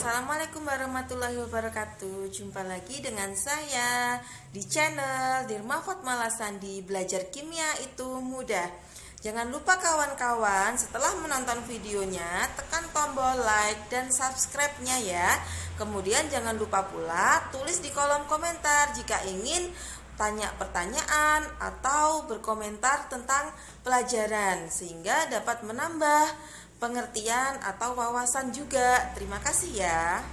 Assalamualaikum warahmatullahi wabarakatuh. Jumpa lagi dengan saya di channel Dirma Fatmala Sandi. Belajar kimia itu mudah. Jangan lupa kawan-kawan, setelah menonton videonya tekan tombol like dan subscribe-nya ya. Kemudian jangan lupa pula tulis di kolom komentar jika ingin tanya pertanyaan atau berkomentar tentang pelajaran, sehingga dapat menambah pengertian atau wawasan juga. Terima kasih ya.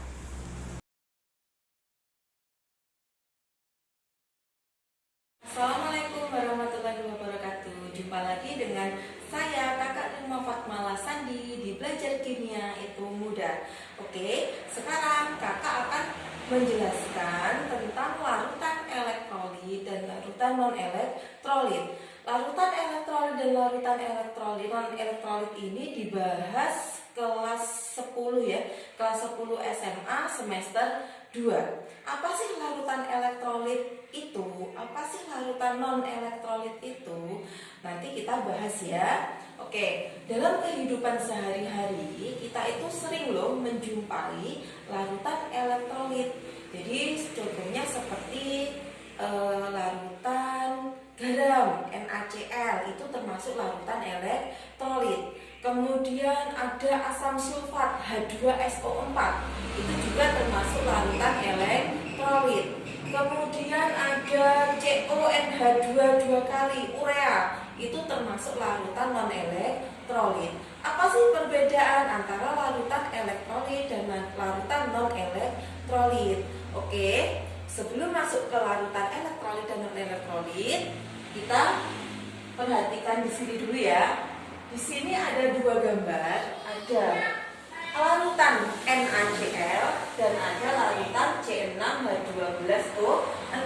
Assalamualaikum warahmatullahi wabarakatuh. Jumpa lagi dengan saya Kakak Dirma Fatmala Sandi di Belajar Kimia itu Mudah. Oke, sekarang Kakak akan menjelaskan tentang larutan elektrolit dan larutan non-elektrolit. Larutan elektrolit dan larutan non-elektrolit ini dibahas kelas 10 ya, kelas 10 SMA semester 2. Apa sih larutan elektrolit itu? Apa sih larutan non-elektrolit itu? Nanti kita bahas ya. Oke, dalam kehidupan sehari-hari kita itu sering loh menjumpai larutan elektrolit. Jadi contohnya seperti larutan garam NaCl, itu termasuk larutan elektrolit. Kemudian ada asam sulfat H2SO4, itu juga termasuk larutan elektrolit. Kemudian ada CONH2 dua kali urea, itu termasuk larutan non elektrolit. Apa sih perbedaan antara larutan elektrolit dan larutan non elektrolit? Oke, sebelum masuk ke larutan elektrolit dan non elektrolit, kita perhatikan di sini dulu ya. Di sini ada dua gambar, ada larutan NaCl dan ada larutan C6H12O6.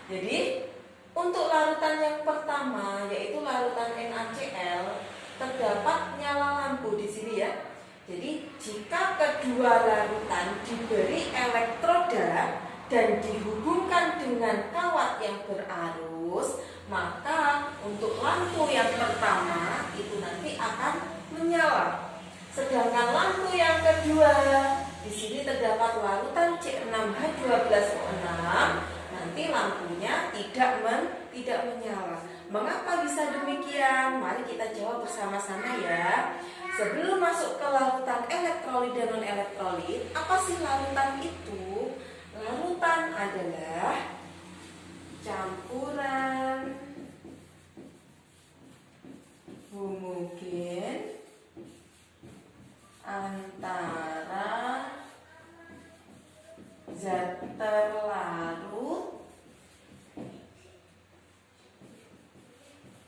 Jadi untuk larutan yang pertama, yaitu larutan NaCl, terdapat nyala lampu di sini ya. Jadi jika kedua larutan diberi elektroda dan dihubungkan dengan kawat yang berarus, maka untuk lampu yang pertama itu nanti akan menyala. Sedangkan lampu yang kedua, di sini terdapat larutan C6H12O6, nanti lampunya tidak menyala. Mengapa bisa demikian? Mari kita jawab bersama-sama ya. Sebelum masuk ke larutan elektrolit dan non elektrolit, apa sih larutan itu? Larutan adalah campuran homogen antara zat terlarut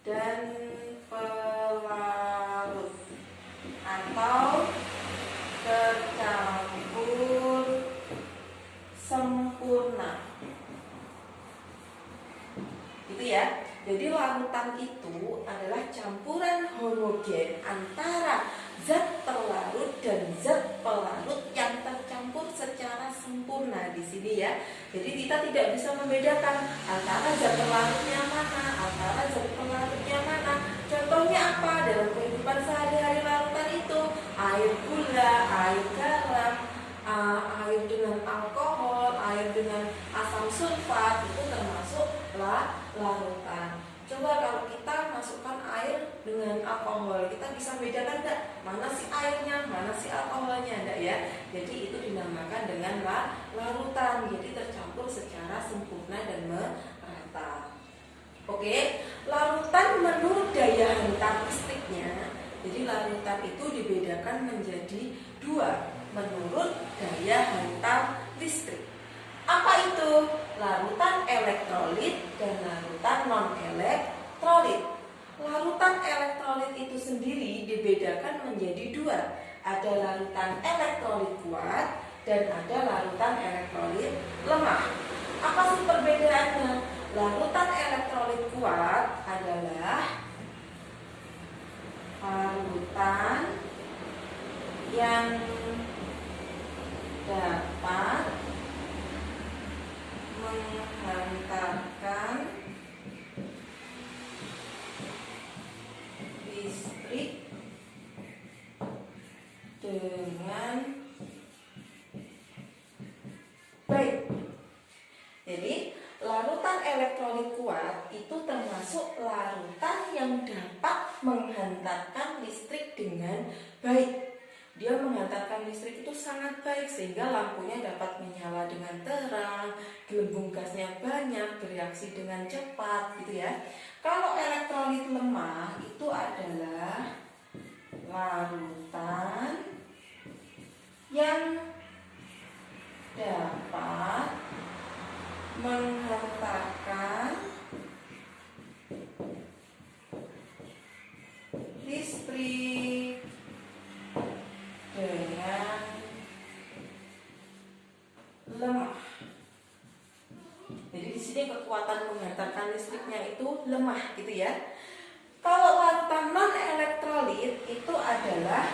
dan pelarut atau tercampur sempurna. Gitu ya. Jadi larutan itu adalah campuran homogen antara zat terlarut dan zat pelarut yang tercampur secara sempurna di sini ya. Jadi kita tidak bisa membedakan antara zat terlarutnya mana, antara zat pelarutnya mana. Contohnya apa dalam kehidupan sehari-hari larutan itu? Air gula, air garam, air dengan alkohol, air dengan asam sulfat, itu termasuk larutan. Coba kalau kita masukkan air dengan alkohol, kita bisa bedakan enggak mana sih airnya, mana sih alkoholnya, enggak ya? Jadi itu dinamakan dengan larutan. Jadi tercampur secara sempurna dan merata. Oke, larutan menurut daya hantar listriknya. Jadi larutan itu dibedakan menjadi dua menurut daya hantar listrik. Apa itu? Larutan elektrolit dan larutan non-elektrolit. Larutan elektrolit itu sendiri dibedakan menjadi dua. Ada larutan elektrolit kuat dan ada larutan elektrolit lemah. Apa sih perbedaannya? Larutan elektrolit kuat adalah larutan yang dapat menghantarkan listrik dengan menghantarkan listrik dengan baik. Dia menghantarkan listrik itu sangat baik sehingga lampunya dapat menyala dengan terang, gelembung gasnya banyak, bereaksi dengan cepat gitu ya. Kalau elektrolit lemah itu adalah larutan yang dapat menghantarkan listrik dengan lemah. Jadi di sini kekuatan menghantarkan listriknya itu lemah gitu ya. Kalau larutan non elektrolit itu adalah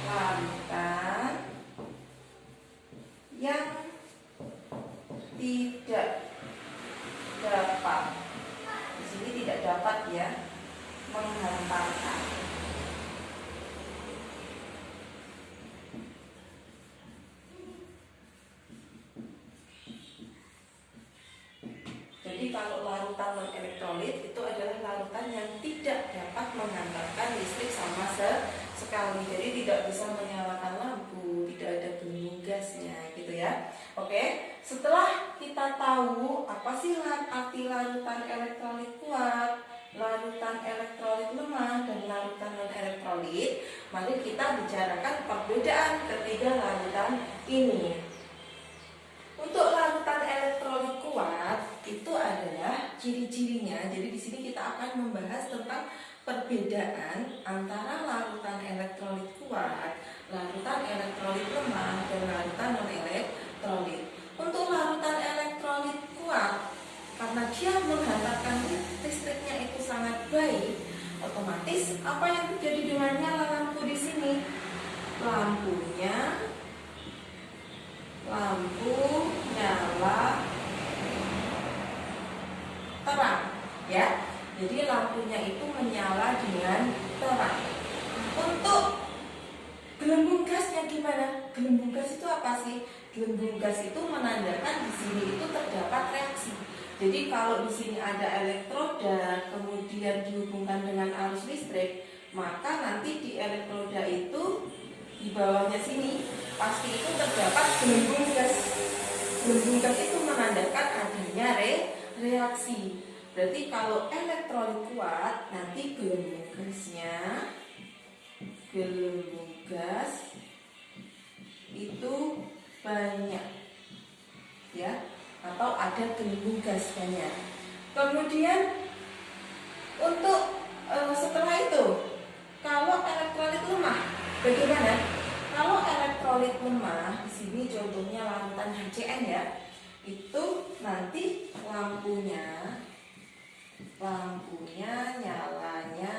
larutan yang tidak dapat, di sini tidak dapat ya, menghantarkan. Jadi kalau larutan non elektrolit itu adalah larutan yang tidak dapat menghantarkan listrik sama sekali. Jadi tidak bisa menyalakan lampu, tidak ada gelembung gasnya gitu ya. Oke, setelah kita tahu apa sih arti larutan elektrolit kuat, larutan elektrolit lemah, dan larutan non elektrolit, mari kita bicarakan perbedaan ketiga larutan ini. Untuk larutan elektrolit kuat itu adalah ciri-cirinya. Jadi di sini kita akan membahas tentang perbedaan antara larutan elektrolit kuat, larutan elektrolit lemah, dan larutan non elektrolit. Untuk larutan elektrolit kuat, karena dia menghantarkan listriknya itu sangat baik, otomatis apa yang terjadi dengan nyala lampu di sini? Lampu nyala terang ya. Jadi lampunya itu menyala dengan terang. Untuk gelembung gasnya gimana? Gelembung gas itu apa sih? Gelembung gas itu menandakan di sini itu terdapat reaksi. Jadi kalau di sini ada elektroda kemudian dihubungkan dengan arus listrik, maka nanti di elektroda itu di bawahnya sini pasti itu terdapat gelembung gas. Gelembung gas itu menandakan adanya reaksi. Berarti kalau elektrolit kuat, nanti gelembung gas itu banyak ya, atau ada gelembung gas banyak. Kemudian untuk setelah itu, kalau elektrolit lemah bagaimana? Kalau elektrolit lemah, di sini contohnya larutan HCN ya, itu nanti lampunya nyalanya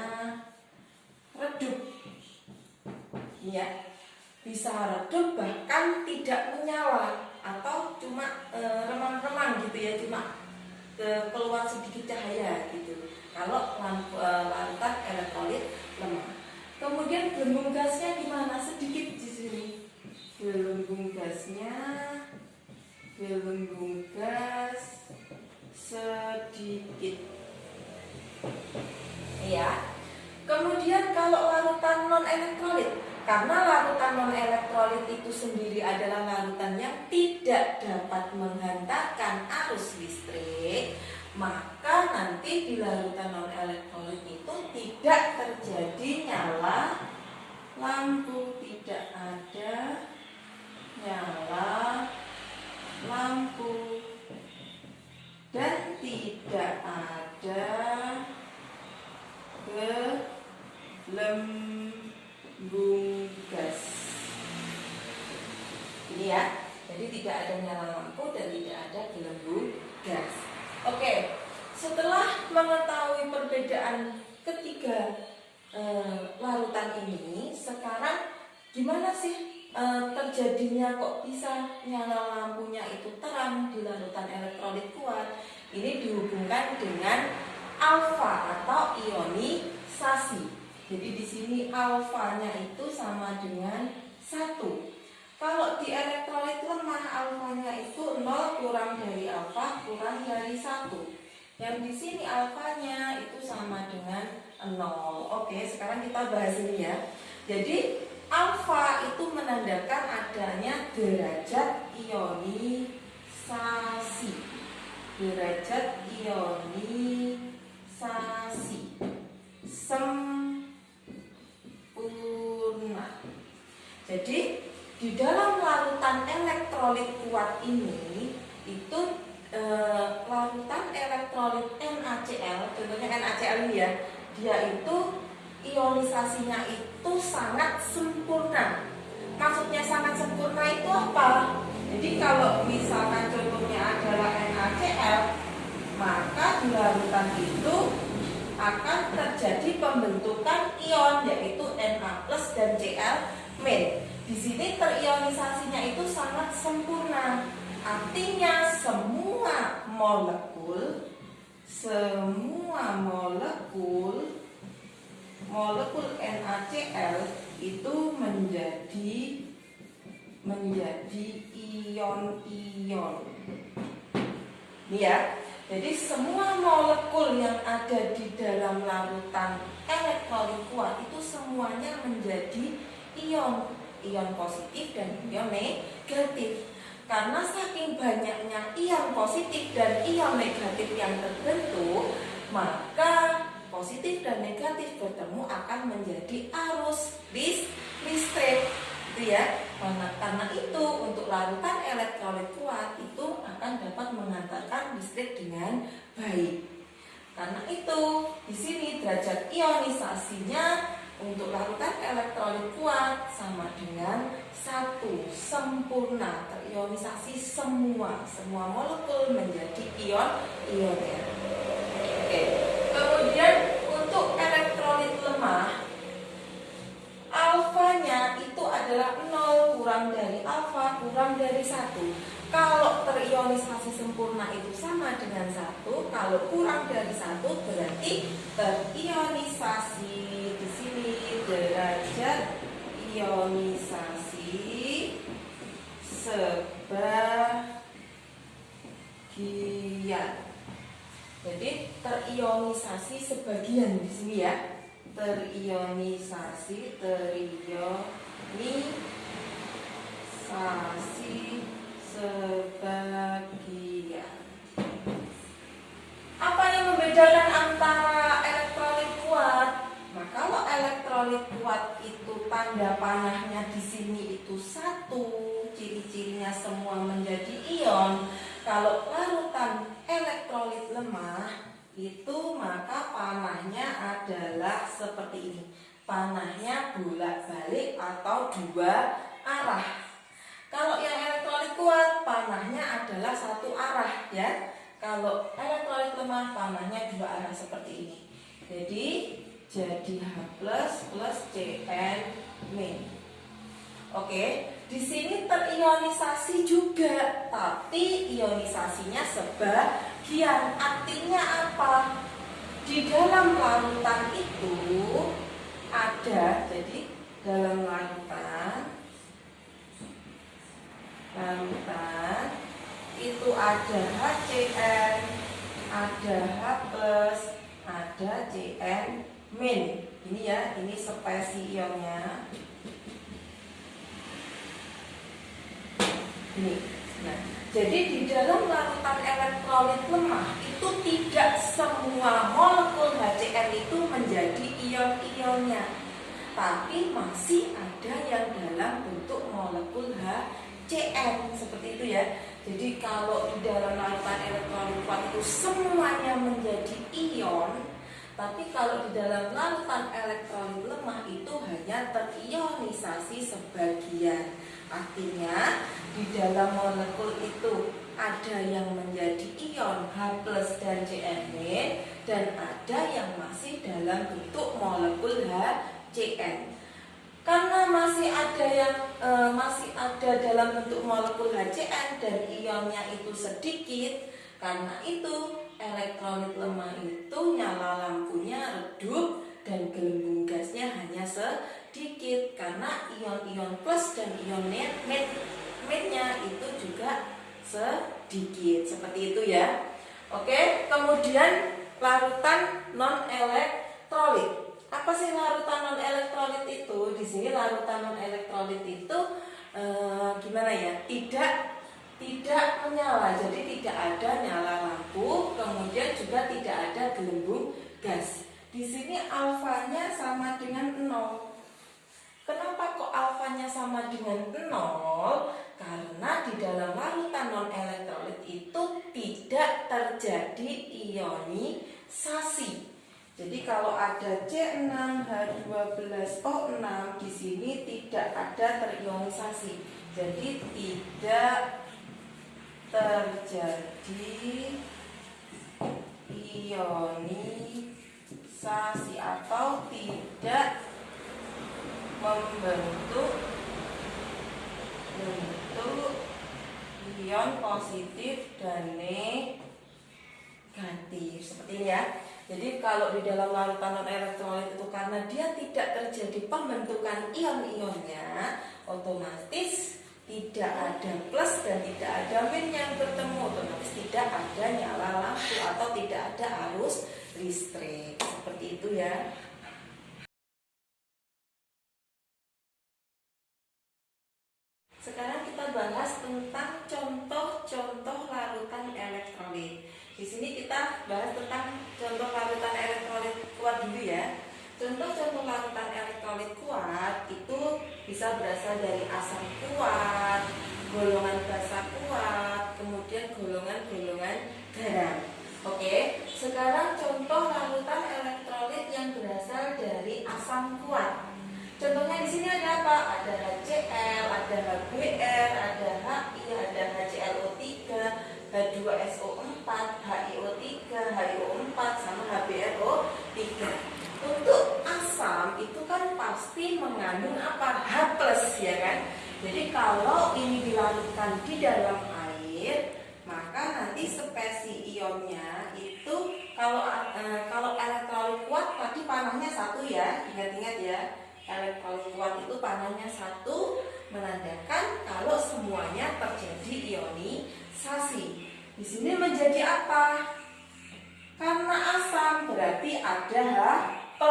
redup ya, bisa redup bahkan tidak menyala atau cuma remang-remang gitu ya, cuma keluar sedikit cahaya gitu kalau larutan elektrolit lemah. Kemudian gelembung gasnya gimana? Sedikit di sini. Gelembung gas sedikit. Iya. Kemudian kalau larutan non elektrolit, karena larutan non elektrolit itu sendiri adalah larutan yang tidak dapat menghantarkan arus listrik, maka nanti di larutan non elektrolit itu tidak terjadi nyala lampu, tidak ada nyala lampu, dan tidak ada gelembung gas. Ini ya, jadi tidak ada nyala lampu dan tidak ada gelembung gas. Oke, setelah mengetahui perbedaan ketiga larutan ini, sekarang gimana sih terjadinya kok bisa nyala lampunya itu terang di larutan elektrolit kuat? Ini dihubungkan dengan alfa atau ionisasi. Jadi di sini alfanya itu sama dengan 1. Kalau di elektrolit lemah alfanya itu 0 kurang dari alfa kurang dari 1. Yang di sini alfanya itu sama dengan 0. Oke, sekarang kita bahas ini ya. Jadi alfa itu menandakan adanya derajat ionisasi. Derajat ionisasi sempurna. Jadi di dalam larutan elektrolit kuat ini itu larutan elektrolit NaCl, contohnya NaCl ini ya, dia itu ionisasinya itu sangat sempurna. Maksudnya sangat sempurna itu apa? Jadi kalau misalkan contohnya adalah NaCl, maka di larutan itu akan terjadi pembentukan ion yaitu Na+ dan Cl-. Di sini terionisasinya itu sangat sempurna. Artinya semua molekul NaCl itu menjadi ion-ion. Ini ya. Jadi semua molekul yang ada di dalam larutan elektrolit kuat itu semuanya menjadi ion, ion positif dan ion negatif. Karena saking banyaknya ion positif dan ion negatif yang terbentuk, maka positif dan negatif bertemu akan menjadi arus listrik, gitu ya. Karena itu untuk larutan elektrolit kuat itu akan dapat mengantarkan listrik dengan baik. Karena itu di sini derajat ionisasinya untuk larutan elektrolit kuat sama dengan 1, sempurna, terionisasi semua molekul menjadi ion-ioner. Oke. Kemudian untuk elektrolit lemah, alfanya itu adalah 0 kurang dari alfa kurang dari 1. Kalau terionisasi sempurna itu sama dengan 1, kalau kurang dari 1 berarti terionisasi. Di sini derajat ionisasi sebagian. Jadi terionisasi sebagian di sini ya. Terionisasi sebagian. Apa yang membedakan antara elektrolit kuat? Nah, kalau elektrolit kuat itu tanda panahnya di sini itu 1, ciri-cirinya semua menjadi ion. Kalau larutan elektrolit lemah itu maka panahnya adalah seperti ini. Panahnya bolak-balik atau 2 arah. Kalau yang elektrolit kuat panahnya adalah 1 arah ya. Kalau elektrolit lemah panahnya 2 arah seperti ini. Jadi H+ plus Cn-. Oke, di sini terionisasi juga, tapi ionisasinya sebagian. Artinya apa? Di dalam larutan itu ada, jadi dalam larutan itu ada HCl, ada H+, ada Cn-. Ini ya, ini spesies ionnya. Ini. Nah, jadi di dalam larutan elektrolit lemah itu tidak semua molekul HCl itu menjadi ion-ionnya, tapi masih ada yang dalam bentuk molekul HCl seperti itu ya. Jadi kalau di dalam larutan elektrolit kuat itu semuanya menjadi ion, tapi kalau di dalam larutan elektrolit lemah itu hanya terionisasi sebagian. Artinya di dalam molekul itu ada yang menjadi ion H+ dan Cn- dan ada yang masih dalam bentuk molekul HCl. Karena masih ada dalam bentuk molekul HCl dan ionnya itu sedikit, karena itu elektrolit lemah itu nyala lampunya redup dan gelembung gasnya hanya sedikit, karena ion-ion plus dan ion net-nya itu juga sedikit, seperti itu ya. Oke, kemudian larutan non elektrolit. elektrolit. Apa sih larutan non elektrolit itu? Di sini larutan non elektrolit itu gimana ya? Tidak menyala, jadi tidak ada nyala lampu, kemudian juga tidak ada gelembung gas. Di sini alfanya sama dengan 0. Kenapa kok alfanya sama dengan 0? Karena di dalam larutan non elektrolit itu tidak terjadi ionisasi. Jadi kalau ada C6H12O6 di sini tidak ada terionisasi. Jadi tidak terjadi ionisasi atau tidak membentuk ion positif dan negatif seperti ini ya. Jadi kalau di dalam larutan non elektrolit itu karena dia tidak terjadi pembentukan ion-ionnya, otomatis tidak ada plus dan tidak ada min yang bertemu, otomatis tidak ada nyala lampu atau tidak ada arus listrik. Seperti itu ya. Sekarang kita bahas tentang contoh-contoh larutan elektrolit. Di sini kita bahas tentang contoh larutan elektrolit kuat dulu ya. Contoh-contoh larutan elektrolit kuat itu bisa berasal dari asam kuat, golongan basa kuat, kemudian golongan-golongan garam. Oke, sekarang contoh larutan elektrolit yang berasal dari asam kuat. Contohnya di sini ada apa? Ada HCl, ada HBr, ada HI, ada HClO3, H2SO4, HiO3, HiO4 sama HBrO3. Untuk asam itu kan pasti mengandung apa? H+ ya kan? Jadi kalau ini dilarutkan di dalam air, maka nanti spesies ionnya itu kalau elektrolit kuat tadi panahnya 1 ya, ingat-ingat ya. Elektrolit kuat itu panahnya 1, menandakan kalau semuanya terjadi ionisasi. Di sini menjadi apa? Karena asam berarti ada H+,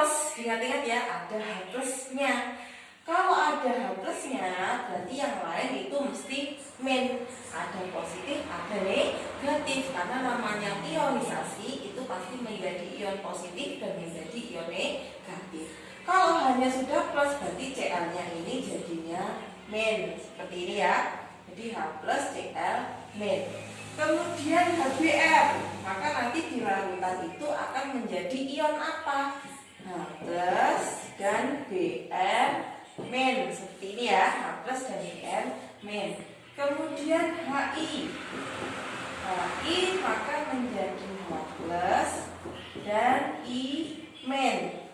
ingat-ingat ya, ada H+-nya. Kalau ada H+-nya berarti yang lain itu mesti min, ada positif, ada negatif. Karena namanya ionisasi itu pasti menjadi ion positif dan menjadi ion negatif. Kalau hanya sudah plus berarti Cl-nya ini jadinya min, seperti ini ya. Jadi H+ Cl min. Kemudian HBr, maka nanti di larutan itu akan menjadi ion apa? H+ dan Br min, seperti ini ya. H+ dan Br min. Kemudian HI, maka menjadi H+ dan I min.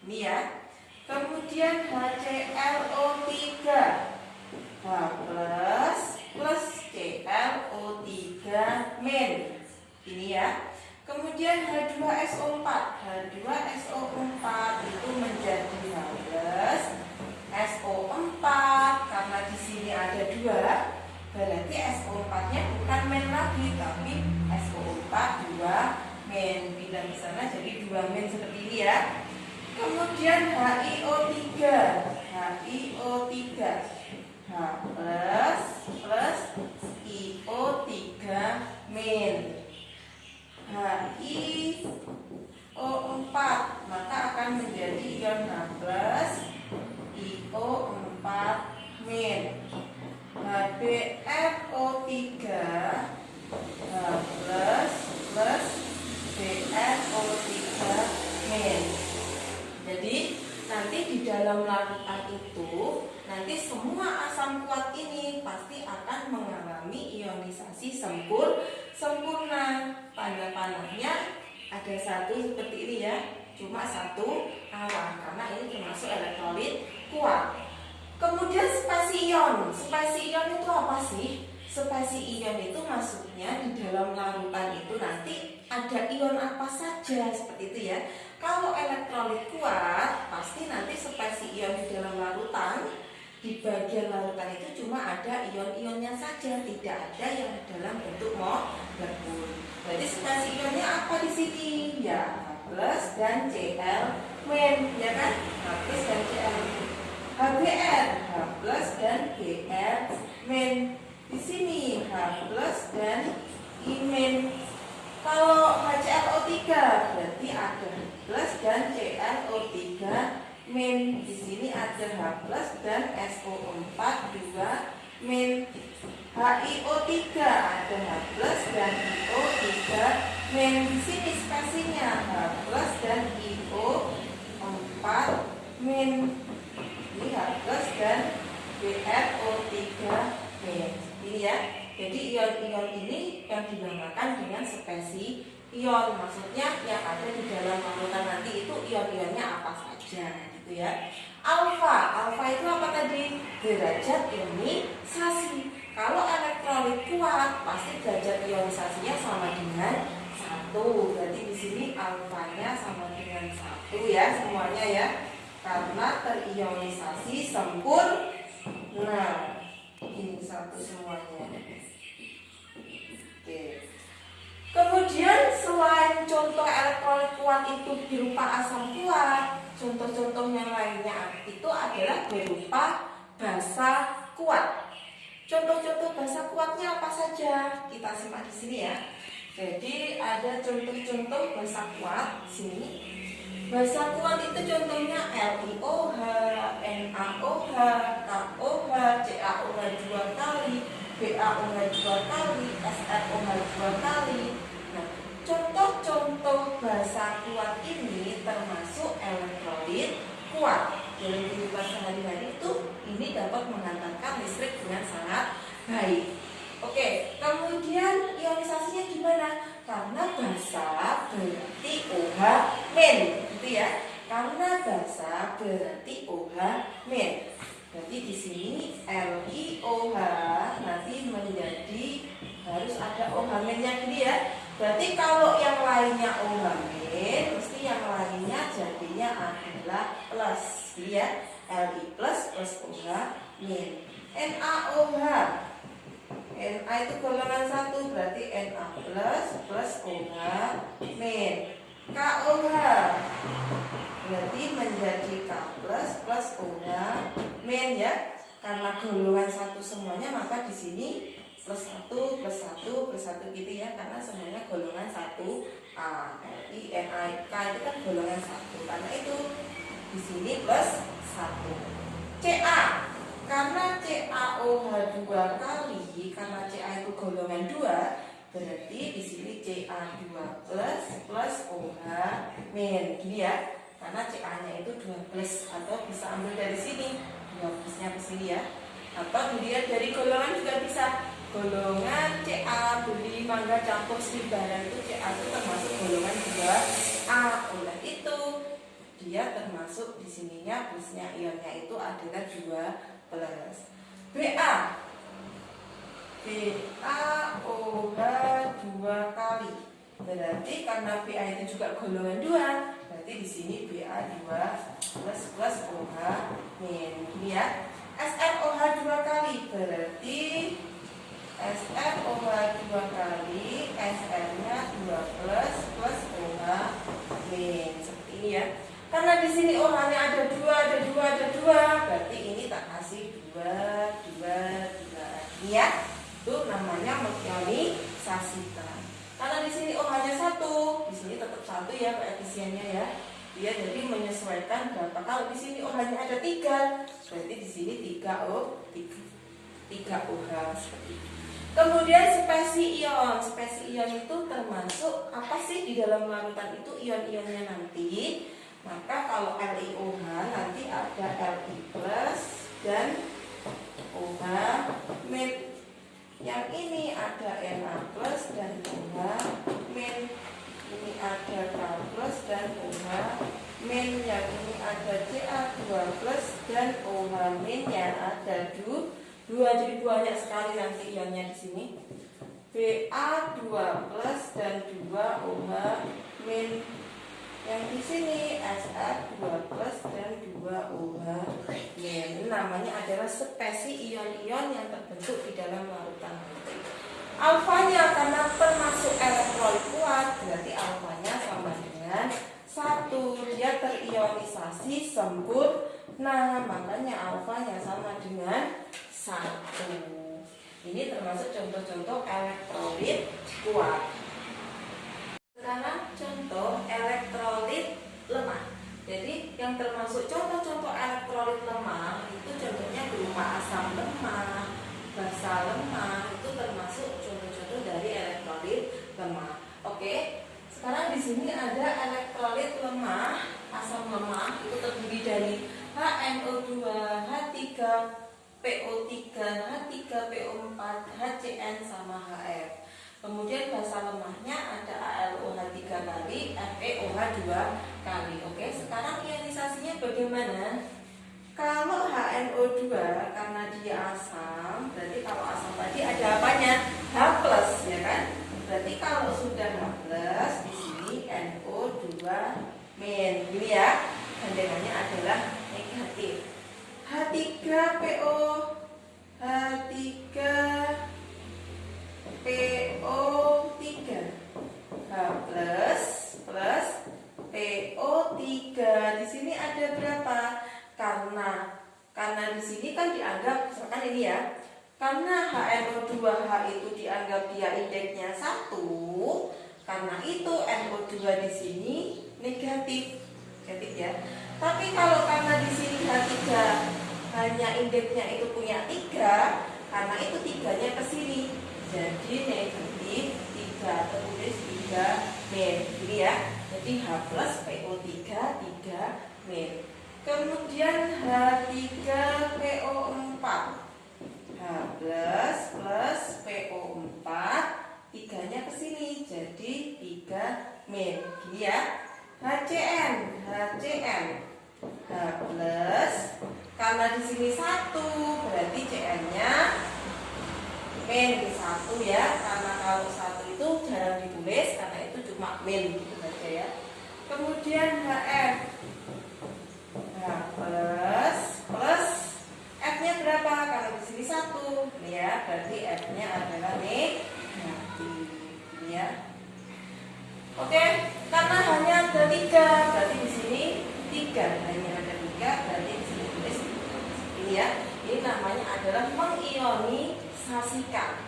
Ini ya. Kemudian HClO3, H+ plus ClO3 min. Ini ya. Kemudian H2SO4, H2SO4 itu menjadi H+ SO4 karena di sini ada 2, berarti SO4-nya bukan min lagi tapi SO4 2 min. Pindah ke sana jadi 2 min seperti ini ya. Kemudian HiO3, H plus IO3 min. HiO4 maka akan menjadi ion H+ IO4 min. HBrO3 H+ plus BrO3 min. Jadi nanti di dalam larutan itu nanti semua asam kuat ini pasti akan mengalami ionisasi sempurna. Tanda-tandanya ada 1 seperti ini ya, cuma 1 arah karena ini termasuk elektrolit kuat. Kemudian spesies ion itu apa sih? Spesies ion itu maksudnya di dalam larutan itu nanti ada ion apa saja seperti itu ya. Kalau elektrolit kuat pasti nanti spesies ion di dalam larutan, di bagian larutan itu cuma ada ion-ionnya saja, tidak ada yang dalam bentuk molekul. Berarti spesies ionnya apa di sini? Ya, H+ plus dan Cl min, ya kan? H plus dan Cl min. HBr H plus dan Br min. Di sini H plus dan I min. Kalau HClO3 berarti ada H plus dan ClO3 min. Di sini ada H plus dan SO4 2 min. HiO3 ada H plus dan IO3 min. Di sini spesinya H plus dan IO4 min. Ini H plus dan BrO3 min. Ini ya. Jadi ion-ion ini yang dinamakan dengan spesi ion. Maksudnya yang ada di dalam larutan nanti itu ion-ionnya apa saja gitu ya. Alfa itu apa tadi? Derajat ionisasi. Kalau elektrolit kuat pasti derajat ionisasinya sama dengan 1. Berarti di sini alfanya sama dengan 1 ya semuanya ya. Karena terionisasi sempurna. Nah, ini 1 semuanya. Oke. Kemudian selain contoh elektrolit kuat itu berupa asam kuat, contoh-contoh yang lainnya itu adalah berupa basa kuat. Contoh-contoh basa kuatnya apa saja? Kita simak di sini ya. Jadi ada contoh-contoh basa kuat di sini. Basa kuat itu contohnya LiOH, NaOH, KOH, CaOH 2 kali, BaOH 2 kali, SrOH 2 kali. Nah, contoh-contoh basa kuat ini termasuk elektrolit kuat. Dalam kehidupan sehari-hari itu ini dapat menghantarkan listrik dengan sangat baik. Oke, kemudian ionisasinya gimana? Karena basa berarti OH min, gitu ya. Karena basa berarti OH min. Berarti di sini LiOH nanti menjadi harus ada OH minnya gitu ya. Berarti kalau yang lainnya OH min, mesti yang lainnya jadinya adalah plus. Ya, Li plus OH min. NaOH, Na itu golongan 1 berarti Na plus OH min. KOH berarti menjadi K plus OH min ya. Karena golongan 1 semuanya maka di sini plus 1 plus 1 plus 1 gitu ya. Karena semuanya golongan 1 A, Li, Na, K itu kan golongan 1. Karena itu di sini plus 1. Ca, karena CaOH 2 kali, karena Ca itu golongan 2, berarti di sini Ca2 plus OH min. Gini ya, karena Ca-nya itu 2 plus, atau bisa ambil dari sini 2 plusnya ke sini ya. Atau dilihat dari golongan juga bisa. Golongan Ca beli mangga campur Sribaran itu Ca itu termasuk golongan 2A. Oleh itu dia termasuk di sininya plusnya ionnya itu adalah 2 plus. Ba OH 2 kali. Berarti karena Ba itu juga golongan 2, berarti di sini Ba2 plus OH min. Ini ya. SrOH 2 kali berarti SrOH 2 kali, Sr-nya 2 plus OH min. Seperti ini ya. Karena di sini OH-nya ada 2, berarti ini tak kasih 2. Ini ya. Itu namanya mengionisasikan. Karena di sini OH-nya 1, di sini tetap 1 ya koefisiennya ya. Dia jadi menyesuaikan berapa. Kalau di sini OH-nya ada 3, berarti di sini 3 OH seperti itu. Kemudian spesi ion. Spesi ion itu termasuk apa sih di dalam larutan itu ion-ionnya nanti? Maka kalau LiOH nanti ada Li plus dan OH min. Yang ini ada Na plus dan OH min. Ini ada K plus dan OH min. Yang ini ada Ca2 plus dan OH minnya ada 2. Jadi banyak sekali nanti ionnya di sini. Ba2 plus dan 2 OH min. Yang di sini Sr2 plus dan 2 OH min. Namanya adalah spesi ion-ion yang terbentuk di dalam larutan nanti. Alfanya karena termasuk elektrolit kuat, berarti alfanya sama dengan ionisasi sempurna, makanya alfanya sama dengan 1. Ini termasuk contoh-contoh elektrolit kuat. Sekarang contoh elektrolit lemah. Jadi yang termasuk contoh-contoh elektrolit lemah itu contohnya berupa asam lemah, basa lemah, itu termasuk contoh-contoh dari elektrolit lemah. Oke. Sekarang di sini ada elektrolit lemah, asam lemah itu terdiri dari HNO2, H3, PO3, H3PO4, HCN sama HF. Kemudian basa lemahnya ada ALOH 3 kali, FeOH 2 kali. Oke, sekarang ionisasinya bagaimana? Kalau HNO2 karena dia asam, berarti kalau asam tadi ada apanya? H+, ya kan? Berarti kalau sudah H+, di sini NO2 min. Ini ya, gandengannya adalah negatif. H3PO, H3PO3, H plus PO3. Di sini ada berapa? Karena di sini kan dianggap misalkan ini ya. Karena HNO2H itu dianggap dia indeksnya 1, karena itu NO2 di sini negatif. Negatif ya. Tapi kalau karena di sini H3 hanya indeksnya itu punya 3, karena itu 3-nya ke sini. Jadi negatif 3, tertulis 3 min. Ini ya. Jadi H plus PO3 3 min. Kemudian H3PO4, H plus PO4, 3-nya ke sini, jadi 3 min. Gini ya. HCN, H plus, karena di sini 1, berarti CN-nya min 1 ya. Karena kalau 1 itu jarang ditulis, karena itu cuma min gitu saja ya. Kemudian HF, H plus F-nya berapa? Kalau di sini 1, ini ya, berarti F-nya adalah negatif. Ini ya. Oke, karena hanya ada 3, berarti di sini 3. Hanya ada 3, berarti di sini tulis ini ya. Ini namanya adalah mengionisasikan.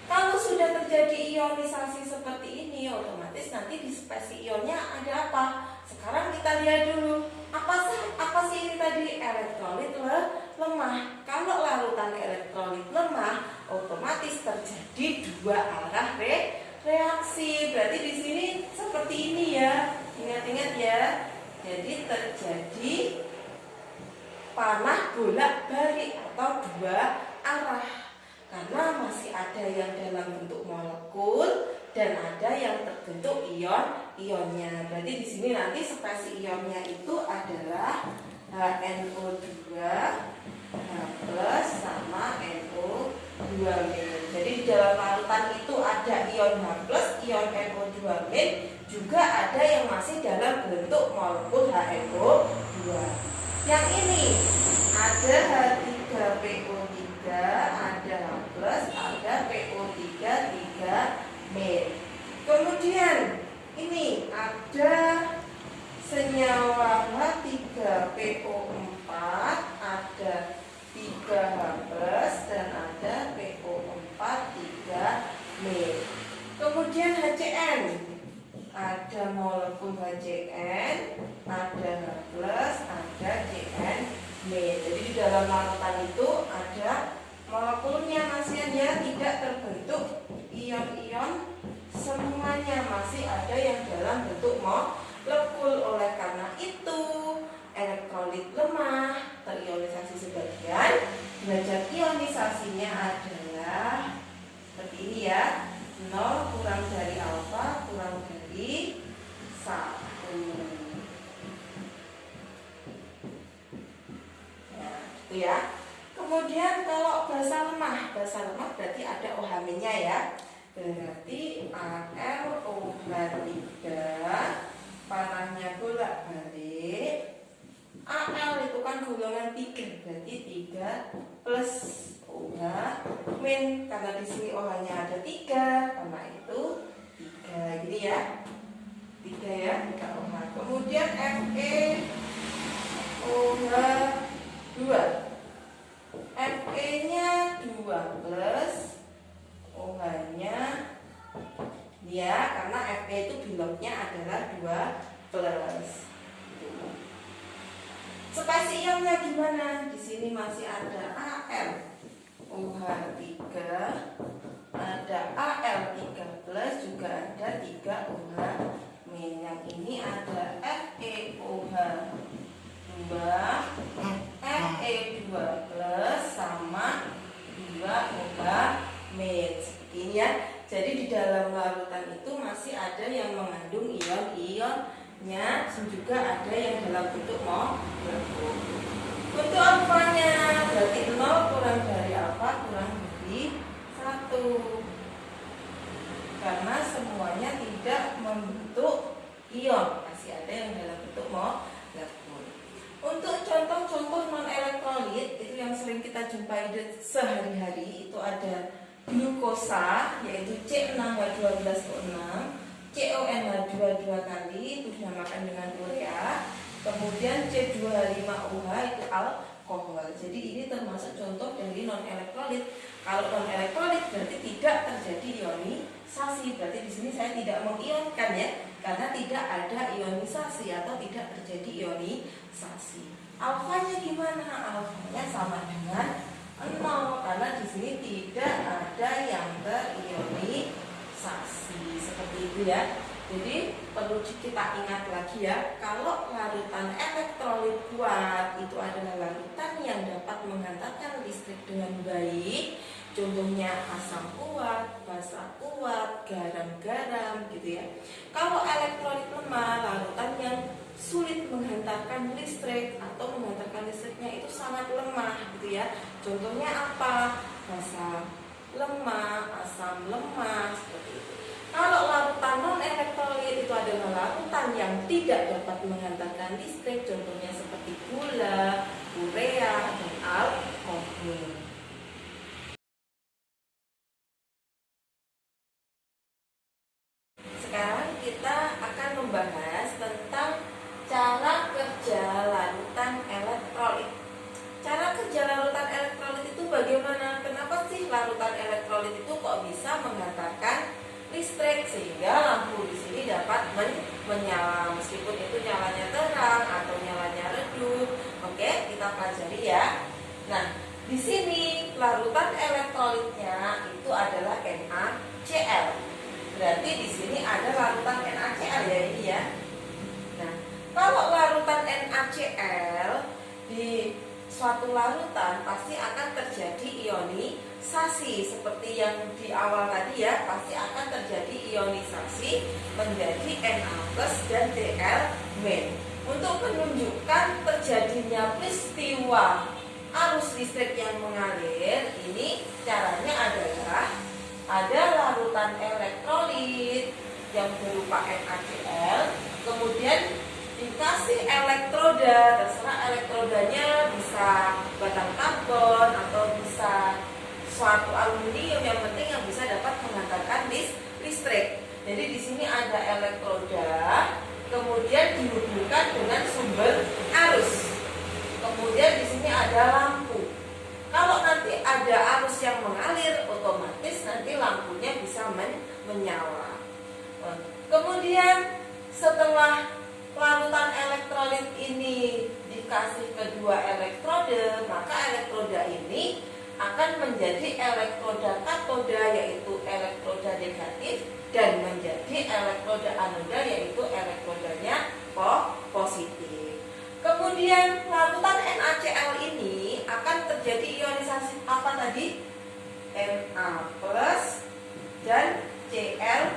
Kalau sudah terjadi ionisasi seperti ini, otomatis nanti di spesies ionnya ada apa? Sekarang kita lihat dulu. Apa sih ini tadi? Elektrolit lemah. Kalau larutan elektrolit lemah, otomatis terjadi 2 arah reaksi. Berarti di sini seperti ini ya. Ingat-ingat ya. Jadi terjadi panah bolak-balik atau 2 arah. Karena masih ada yang dalam bentuk molekul dan ada yang terbentuk ionnya. Berarti di sini nanti spesies ionnya itu adalah HNO2, H plus sama NO2 min. Jadi di dalam larutan itu ada ion H plus, ion NO2 min, juga ada yang masih dalam bentuk molekul HNO2. Yang ini ada H3PO3, ada H plus, ada PO3 3 min. Kemudian ini ada senyawa H3PO4, ada 3H plus dan ada PO4 3 min. Kemudian HCN, ada molekul HCN, ada H plus, ada CN min. Jadi di dalam larutan itu ada molekulnya masih ya, tidak terbentuk ion-ion, semuanya masih ada yang dalam bentuk molekul. Oleh karena itu elektrolit lemah terionisasi sebagian. Derajat ionisasinya adalah seperti ini ya, 0 kurang dari alfa kurang dari 1 ya, itu ya. Kemudian kalau basa lemah berarti ada OH-nya ya. Berarti AlOH3, panahnya bolak-balik. Al itu kan golongan 3, berarti 3 plus OH min. Karena di sini OH-nya ada 3, karena itu 3 gini ya. 3 ya, 3 OH. Kemudian Fe 2. Fe-nya 2 plus OH-nya ya, karena Fe itu bilognya adalah 2 plus. Spesialnya gimana? Di sini masih ada Al OH3, ada Al3 plus, juga ada 3 OH-. Yang ini ada FeOH2, Fe2 plus sama 2 OH-. Seperti ini ya. Jadi di dalam larutan itu masih ada yang mengandung ion-ionnya, dan juga ada yang dalam bentuk molekul. Untuk alfanya berarti 0 kurang dari apa? Kurang dari 1. Karena semuanya tidak membentuk ion, masih ada yang dalam bentuk molekul. Untuk contoh-contoh non-elektrolit itu yang sering kita jumpai sehari-hari itu ada glukosa, yaitu C6H12O6, CONH2 2 kali, itu dinamakan dengan urea. Kemudian C2H5OH itu alkohol. Jadi ini termasuk contoh dari non-elektrolit. Kalau non-elektrolit berarti tidak terjadi ionisasi. Berarti di sini saya tidak mengionkan ya, karena tidak ada ionisasi atau tidak terjadi ionisasi. Alfanya gimana? Alfanya sama dengan 0, karena di sini tidak ada yang terionisasi. Seperti itu ya. Jadi perlu kita ingat lagi ya, kalau larutan elektrolit kuat itu adalah larutan yang dapat menghantarkan listrik dengan baik. Contohnya asam kuat, basa kuat, garam-garam gitu ya. Kalau elektrolit lemah, larutan yang sulit menghantarkan listrik atau menghantarkan listriknya itu sangat lemah gitu ya. Contohnya apa? Basa lemah, asam lemah, seperti itu. Kalau larutan non-elektrolit itu adalah larutan yang tidak dapat menghantarkan listrik, contohnya seperti gula, urea, dan alkohol. Sekarang kita akan membahas tentang cara kerja larutan elektrolit. Cara kerja larutan elektrolit itu bagaimana? Kenapa sih larutan elektrolit itu kok bisa menghantarkan listrik sehingga lampu di sini dapat menyala meskipun itu nyalanya terang atau nyalanya redup? Oke, kita pelajari ya. Nah, di sini larutan elektrolitnya itu adalah NaCl. Berarti di sini ada larutan NaCl ya ini ya. Nah, kalau larutan NaCl di suatu larutan pasti akan terjadi ionisasi seperti yang di awal tadi ya, pasti akan terjadi ionisasi menjadi Na+ dan Cl-. Untuk menunjukkan terjadinya peristiwa arus listrik yang mengalir, ini caranya adalah ada larutan elektrolit yang berupa NaCl, kemudian dikasih elektroda, terserah elektrodanya bisa batang karbon atau bisa suatu aluminium, yang penting yang bisa dapat menghantarkan listrik. Jadi di sini ada elektroda, kemudian dihubungkan dengan sumber arus. Kemudian di sini ada lampu. Kalau nanti ada arus yang mengalir, otomatis nanti lampunya bisa menyala. Kemudian setelah larutan elektrolit ini dikasih kedua elektroda, maka elektroda ini akan menjadi elektroda katoda, yaitu elektroda negatif, dan menjadi elektroda anoda, yaitu elektrodanya positif. Kemudian larutan NaCl ini akan terjadi ionisasi apa tadi? Na+ dan Cl-.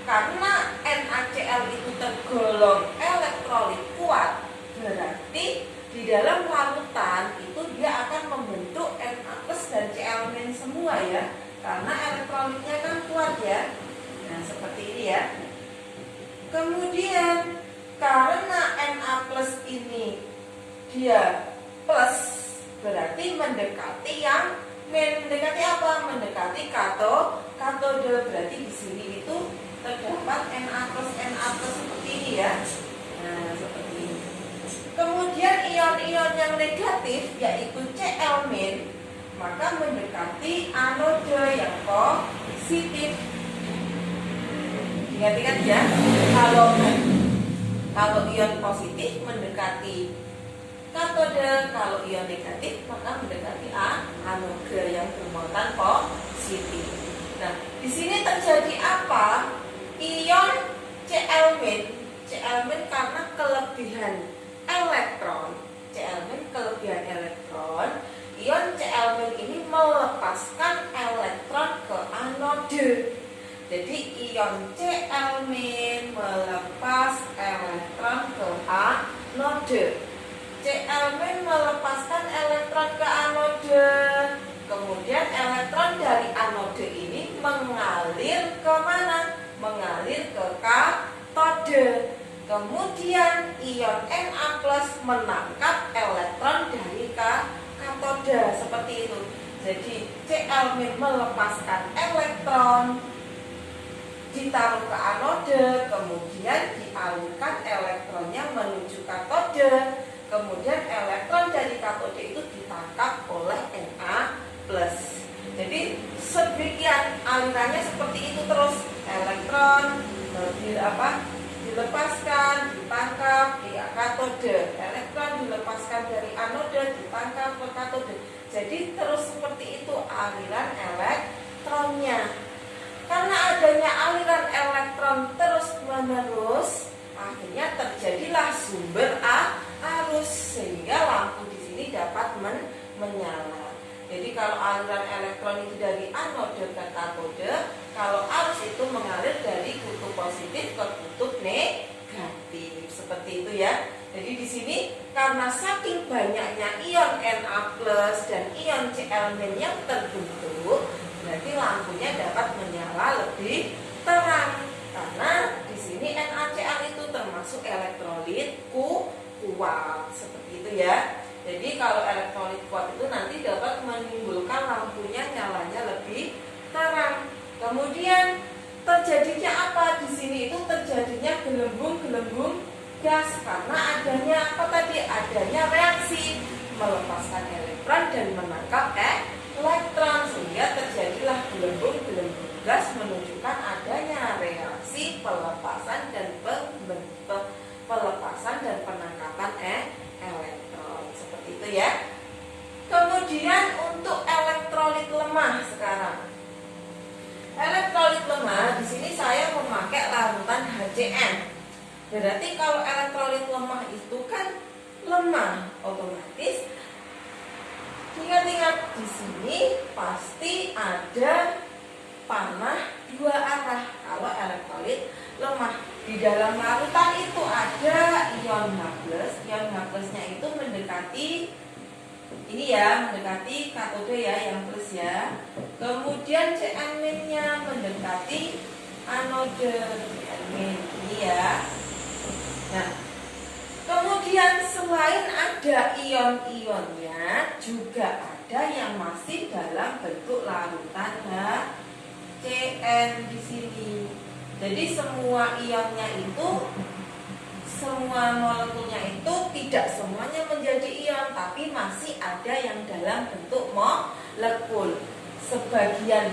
Karena NaCl itu tergolong elektrolit kuat, berarti di dalam larutan itu dia akan membentuk Na+ dan Cl- semua ya, karena elektrolitnya kan kuat ya. Nah seperti ini ya. Kemudian karena Na+ ini dia plus, berarti mendekati yang mendekati apa? Mendekati katode. Berarti di sini itu terdapat Na+ seperti ini ya. Nah, seperti ini. Kemudian ion-ion yang negatif yaitu Cl-, maka mendekati anode yang positif. Ingat-ingat ya, kalau ion positif mendekati katode, kalau ion negatif maka mendekati anode yang bermuatan positif. Nah, di sini terjadi apa? Ion Cl-, karena kelebihan elektron, ion Cl- ini melepaskan elektron ke anode. Jadi ion Cl- melepas elektron ke anode. Cl- melepaskan elektron ke anode. Kemudian elektron dari anode ini mengalir ke mana? Mengalir ke katode. Kemudian ion Na+ menangkap elektron dari katode, seperti itu. Jadi Cl- melepaskan elektron, ditaruh ke anode, kemudian dialirkan elektronnya menuju katode. Kemudian elektron dari katode itu ditangkap oleh Na+. Jadi sedemikian alirannya, seperti itu terus. Elektron dilepaskan, ditangkap di katode. Elektron dilepaskan dari anode, ditangkap ke katode. Jadi terus seperti itu aliran elektronnya. Karena adanya aliran elektron terus menerus, akhirnya terjadilah sumber arus, sehingga lampu di sini dapat menyala. Jadi kalau aliran elektron itu dari anode ke katode, kalau arus itu mengalir dari kutub positif ke kutub negatif, seperti itu ya. Jadi di sini karena saking banyaknya ion Na+ dan ion Cl- yang terbentuk, berarti lampunya dapat menyala lebih terang. Karena di sini NaCl itu termasuk elektrolit kuat, seperti itu ya. Jadi kalau elektrolit kuat itu nanti dapat menimbulkan lampunya nyalanya lebih terang. Kemudian terjadinya apa di sini? Itu terjadinya gelembung-gelembung gas, karena adanya apa tadi? Adanya reaksi melepaskan elektron dan menangkap elektron, sehingga terjadilah gelembung-gelembung gas, menunjukkan adanya reaksi pelepasan dan penangkapan elektron, seperti itu ya. Kemudian untuk elektrolit lemah sekarang. Elektrolit lemah di sini saya memakai larutan HCN. Berarti kalau elektrolit lemah itu kan lemah, otomatis ingat-ingat di sini pasti ada panah dua arah kalau elektrolit lemah. Di dalam larutan itu ada ion H+, ion H+-nya itu mendekati ini ya, mendekati katode ya, yang plus ya. Kemudian Cn-nya mendekati anode, ini ya. Nah, kemudian selain ada ion-ionnya, juga ada yang masih dalam bentuk larutan HCN di sini. Jadi semua ionnya itu, semua molekulnya itu tidak semuanya menjadi ion, tapi masih ada yang dalam bentuk molekul. Sebagian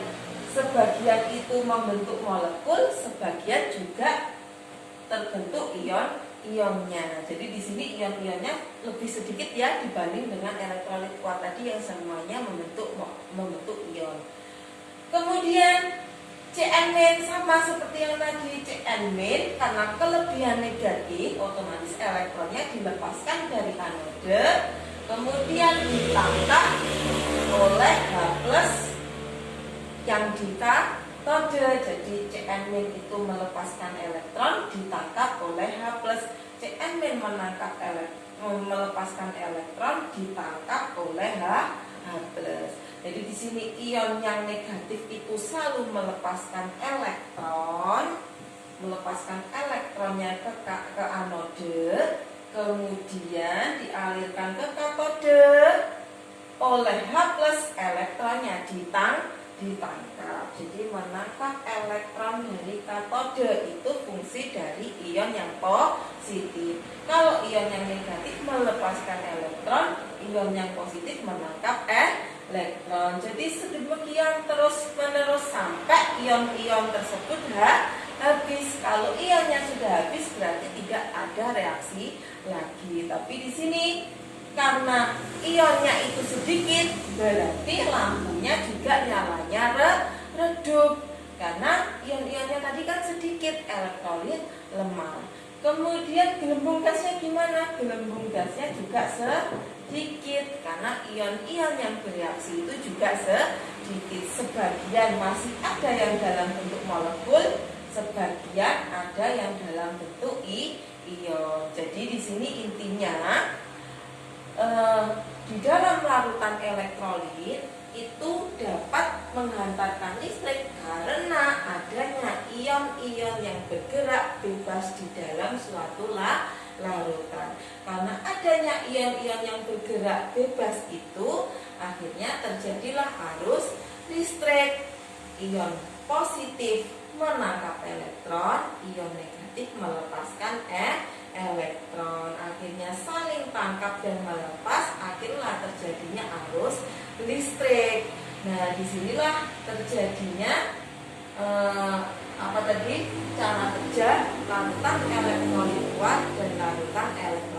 itu membentuk molekul, sebagian juga terbentuk ionnya. Jadi di sini ion-ionnya lebih sedikit ya dibanding dengan elektrolit kuat tadi yang semuanya membentuk ion. Kemudian Cn- sama seperti yang tadi, Cn- karena kelebihan negatif, otomatis elektronnya dilepaskan dari anode, kemudian ditangkap oleh H+ yang di katode. Jadi Cn- itu melepaskan elektron, ditangkap oleh H+. Cn- melepaskan elektron, ditangkap oleh H+. Jadi di sini ion yang negatif itu selalu melepaskan elektronnya ke anode, kemudian dialirkan ke katode oleh H+, elektronnya ditangkap. Jadi menangkap elektron dari katode itu fungsi dari ion yang positif. Kalau ion yang negatif melepaskan elektron, elektron, ion yang positif menangkap elektron. Jadi sedemikian terus menerus sampai ion-ion tersebut habis. Kalau ionnya sudah habis berarti tidak ada reaksi lagi. Tapi di sini karena ionnya itu sedikit, berarti lampunya juga nyalanya redup. Karena ion-ionnya tadi kan sedikit, elektrolit lemah. Kemudian gelembung gasnya gimana? Gelembung gasnya juga sedikit, karena ion-ion yang bereaksi itu juga sedikit. Sebagian masih ada yang dalam bentuk molekul, sebagian ada yang dalam bentuk ion. Jadi di sini intinya di dalam larutan elektrolit itu dapat menghantarkan listrik karena adanya ion-ion yang bergerak bebas di dalam suatu larutan. Karena adanya ion-ion yang bergerak bebas itu akhirnya terjadilah arus listrik. Ion positif menangkap elektron, ion negatif melepaskan elektron. Akhirnya saling tangkap dan melepas, akhirnya terjadinya arus listrik. Nah, disinilah terjadinya cara kerja larutan elektrolit kuat dan larutan elektrolit